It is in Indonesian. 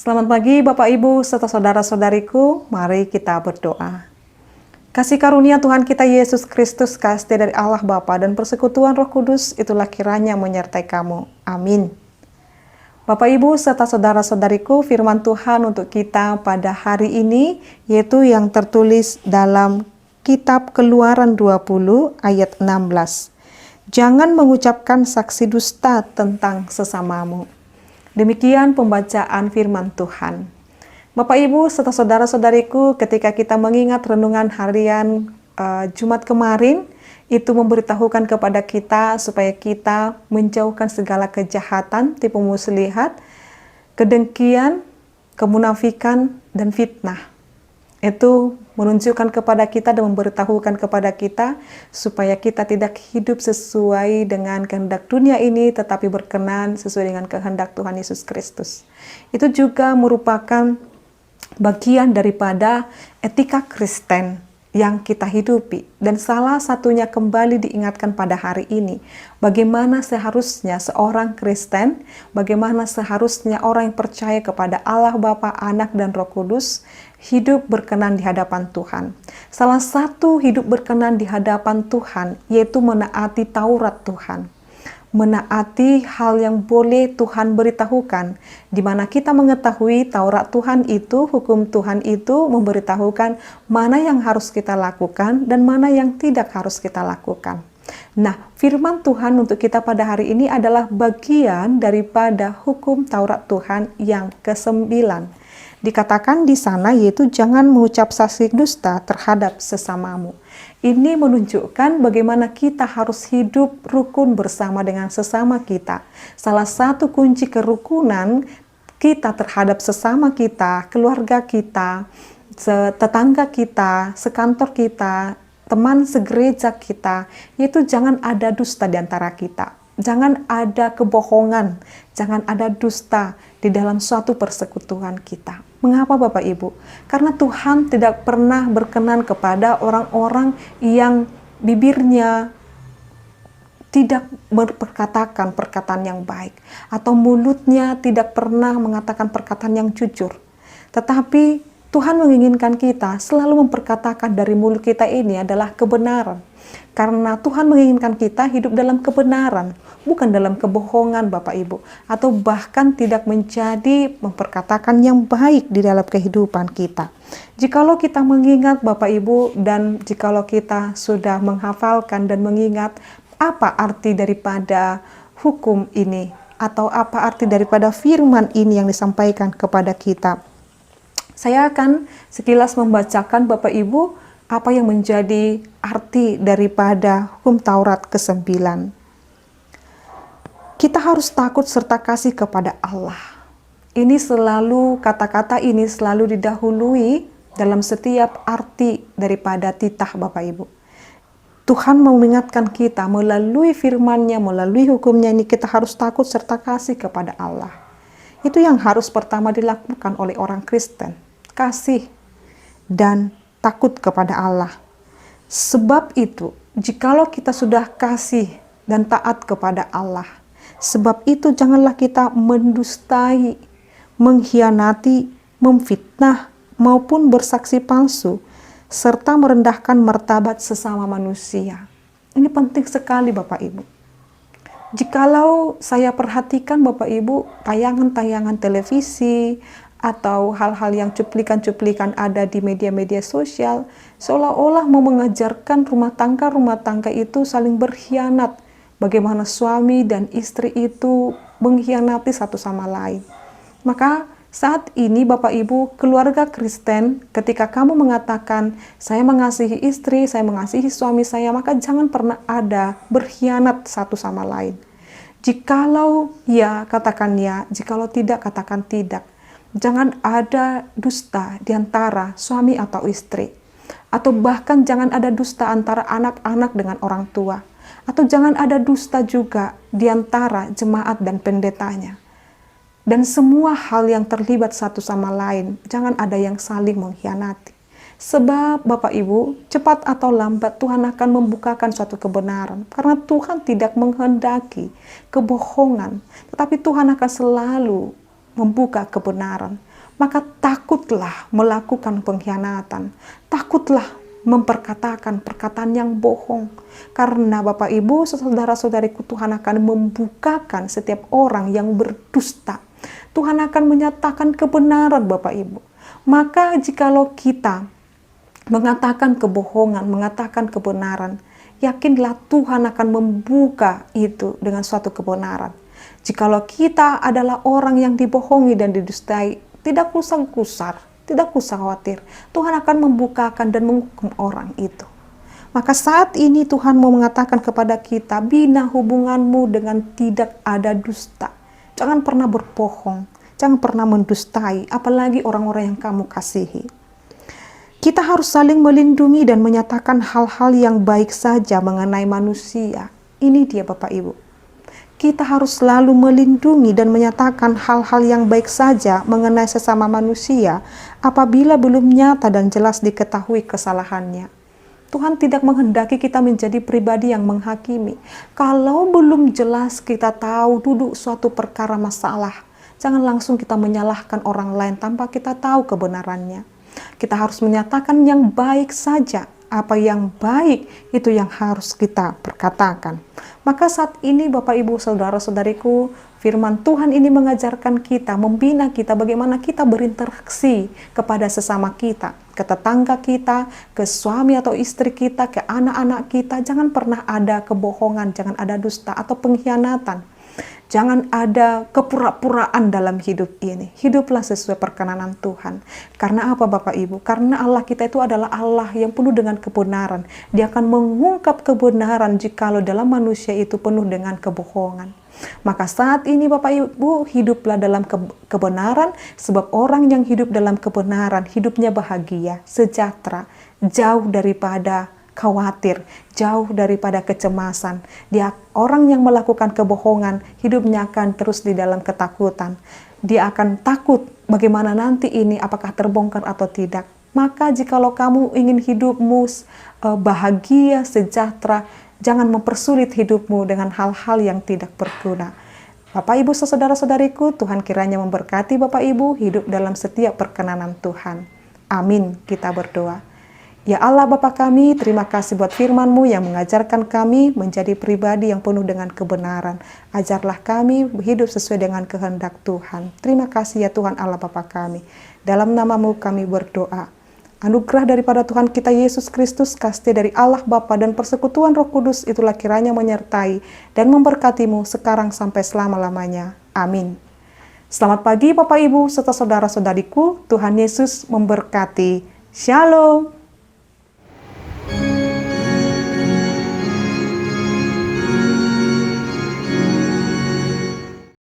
Selamat pagi Bapak Ibu serta saudara-saudariku, mari kita berdoa. Kasih karunia Tuhan kita Yesus Kristus, kasih dari Allah Bapa dan persekutuan Roh Kudus, itulah kiranya menyertai kamu. Amin. Bapak Ibu serta saudara-saudariku, firman Tuhan untuk kita pada hari ini, yaitu yang tertulis dalam kitab Keluaran 20 ayat 16. Jangan mengucapkan saksi dusta tentang sesamamu. Demikian pembacaan firman Tuhan. Bapak Ibu serta saudara-saudariku, ketika kita mengingat renungan harian Jumat kemarin, itu memberitahukan kepada kita supaya kita menjauhkan segala kejahatan, tipu muslihat, kedengkian, kemunafikan, dan fitnah. Itu menunjukkan kepada kita dan memberitahukan kepada kita supaya kita tidak hidup sesuai dengan kehendak dunia ini, tetapi berkenan sesuai dengan kehendak Tuhan Yesus Kristus. Itu juga merupakan bagian daripada etika Kristen yang kita hidupi. Dan salah satunya kembali diingatkan pada hari ini, bagaimana seharusnya seorang Kristen, bagaimana seharusnya orang yang percaya kepada Allah Bapa, Anak, dan Roh Kudus, hidup berkenan di hadapan Tuhan. Salah satu hidup berkenan di hadapan Tuhan, yaitu menaati Taurat Tuhan. Menaati hal yang boleh Tuhan beritahukan, di mana kita mengetahui Taurat Tuhan itu, hukum Tuhan itu memberitahukan mana yang harus kita lakukan dan mana yang tidak harus kita lakukan. Nah, firman Tuhan untuk kita pada hari ini adalah bagian daripada hukum Taurat Tuhan yang ke-9. Dikatakan di sana yaitu jangan mengucap saksi dusta terhadap sesamamu. Ini menunjukkan bagaimana kita harus hidup rukun bersama dengan sesama kita. Salah satu kunci kerukunan kita terhadap sesama kita, keluarga kita, tetangga kita, sekantor kita, teman segereja kita, yaitu jangan ada dusta di antara kita. Jangan ada kebohongan, jangan ada dusta di dalam suatu persekutuan kita. Mengapa Bapak Ibu? Karena Tuhan tidak pernah berkenan kepada orang-orang yang bibirnya tidak berperkatakan perkataan yang baik, atau mulutnya tidak pernah mengatakan perkataan yang jujur. Tetapi Tuhan menginginkan kita selalu memperkatakan dari mulut kita ini adalah kebenaran. Karena Tuhan menginginkan kita hidup dalam kebenaran, bukan dalam kebohongan Bapak Ibu, atau bahkan tidak menjadi memperkatakan yang baik di dalam kehidupan kita. Jikalau kita mengingat Bapak Ibu, dan jikalau kita sudah menghafalkan dan mengingat apa arti daripada hukum ini, atau apa arti daripada firman ini yang disampaikan kepada kita, saya akan sekilas membacakan Bapak Ibu apa yang menjadi arti daripada hukum Taurat ke-9. Kita harus takut serta kasih kepada Allah. Ini selalu, kata-kata ini selalu didahului dalam setiap arti daripada titah Bapak Ibu. Tuhan mengingatkan kita melalui firman-Nya, melalui hukumnya ini, kita harus takut serta kasih kepada Allah. Itu yang harus pertama dilakukan oleh orang Kristen. Kasih dan takut kepada Allah. Sebab itu, jikalau kita sudah kasih dan taat kepada Allah, sebab itu janganlah kita mendustai, mengkhianati, memfitnah, maupun bersaksi palsu, serta merendahkan martabat sesama manusia. Ini penting sekali Bapak Ibu. Jikalau saya perhatikan Bapak Ibu, tayangan-tayangan televisi, atau hal-hal yang cuplikan-cuplikan ada di media-media sosial, seolah-olah mau mengajarkan rumah tangga itu saling berkhianat. Bagaimana suami dan istri itu mengkhianati satu sama lain. Maka saat ini Bapak Ibu, keluarga Kristen, ketika kamu mengatakan, saya mengasihi istri, saya mengasihi suami saya, maka jangan pernah ada berkhianat satu sama lain. Jikalau ya, katakan ya. Jikalau tidak, katakan tidak. Jangan ada dusta di antara suami atau istri. Atau bahkan jangan ada dusta antara anak-anak dengan orang tua. Atau jangan ada dusta juga di antara jemaat dan pendetanya. Dan semua hal yang terlibat satu sama lain, jangan ada yang saling mengkhianati. Sebab Bapak Ibu, cepat atau lambat Tuhan akan membukakan suatu kebenaran. Karena Tuhan tidak menghendaki kebohongan, tetapi Tuhan akan selalu membuka kebenaran. maka takutlah melakukan pengkhianatan, takutlah memperkatakan perkataan yang bohong. Karena Bapak Ibu, saudara-saudariku, Tuhan akan membukakan setiap orang yang berdusta. Tuhan akan menyatakan kebenaran Bapak Ibu. Maka jikalau kita mengatakan kebohongan, mengatakan kebenaran, yakinlah Tuhan akan membuka itu dengan suatu kebenaran. Jikalau kita adalah orang yang dibohongi dan didustai, tidak usah gusar, tidak usah khawatir. Tuhan akan membukakan dan menghukum orang itu. Maka saat ini Tuhan mau mengatakan kepada kita, bina hubunganmu dengan tidak ada dusta. Jangan pernah berbohong, jangan pernah mendustai, apalagi orang-orang yang kamu kasihi. Kita harus saling melindungi dan menyatakan hal-hal yang baik saja mengenai manusia. Ini dia Bapak Ibu. Kita harus selalu melindungi dan menyatakan hal-hal yang baik saja mengenai sesama manusia apabila belum nyata dan jelas diketahui kesalahannya. Tuhan tidak menghendaki kita menjadi pribadi yang menghakimi. Kalau belum jelas kita tahu duduk suatu perkara masalah, jangan langsung kita menyalahkan orang lain tanpa kita tahu kebenarannya. Kita harus menyatakan yang baik saja. Apa yang baik itu yang harus kita perkatakan. Maka saat ini Bapak Ibu Saudara-saudariku, firman Tuhan ini mengajarkan kita, membina kita bagaimana kita berinteraksi kepada sesama kita, ke tetangga kita, ke suami atau istri kita, ke anak-anak kita. Jangan pernah ada kebohongan, jangan ada dusta atau pengkhianatan. Jangan ada kepura-puraan dalam hidup ini. Hiduplah sesuai perkenanan Tuhan. Karena apa Bapak Ibu? Karena Allah kita itu adalah Allah yang penuh dengan kebenaran. Dia akan mengungkap kebenaran jikalau dalam manusia itu penuh dengan kebohongan. Maka saat ini Bapak Ibu, hiduplah dalam kebenaran, sebab orang yang hidup dalam kebenaran, hidupnya bahagia, sejahtera, jauh daripada khawatir, jauh daripada kecemasan. Dia orang yang melakukan kebohongan, hidupnya akan terus di dalam ketakutan. Dia akan takut bagaimana nanti ini, apakah terbongkar atau tidak. Maka jikalau kamu ingin hidupmu bahagia, sejahtera, jangan mempersulit hidupmu dengan hal-hal yang tidak berguna. Bapak Ibu saudara-saudariku, Tuhan kiranya memberkati Bapak Ibu hidup dalam setiap perkenanan Tuhan. Amin. Kita berdoa. Ya Allah Bapa kami, terima kasih buat firman-Mu yang mengajarkan kami menjadi pribadi yang penuh dengan kebenaran. Ajarlah kami hidup sesuai dengan kehendak Tuhan. Terima kasih ya Tuhan Allah Bapa kami. Dalam nama-Mu kami berdoa. Anugerah daripada Tuhan kita Yesus Kristus, kasih dari Allah Bapa dan persekutuan Roh Kudus itulah kiranya menyertai dan memberkati-Mu sekarang sampai selama-lamanya. Amin. Selamat pagi Bapak Ibu serta saudara-saudariku, Tuhan Yesus memberkati. Shalom.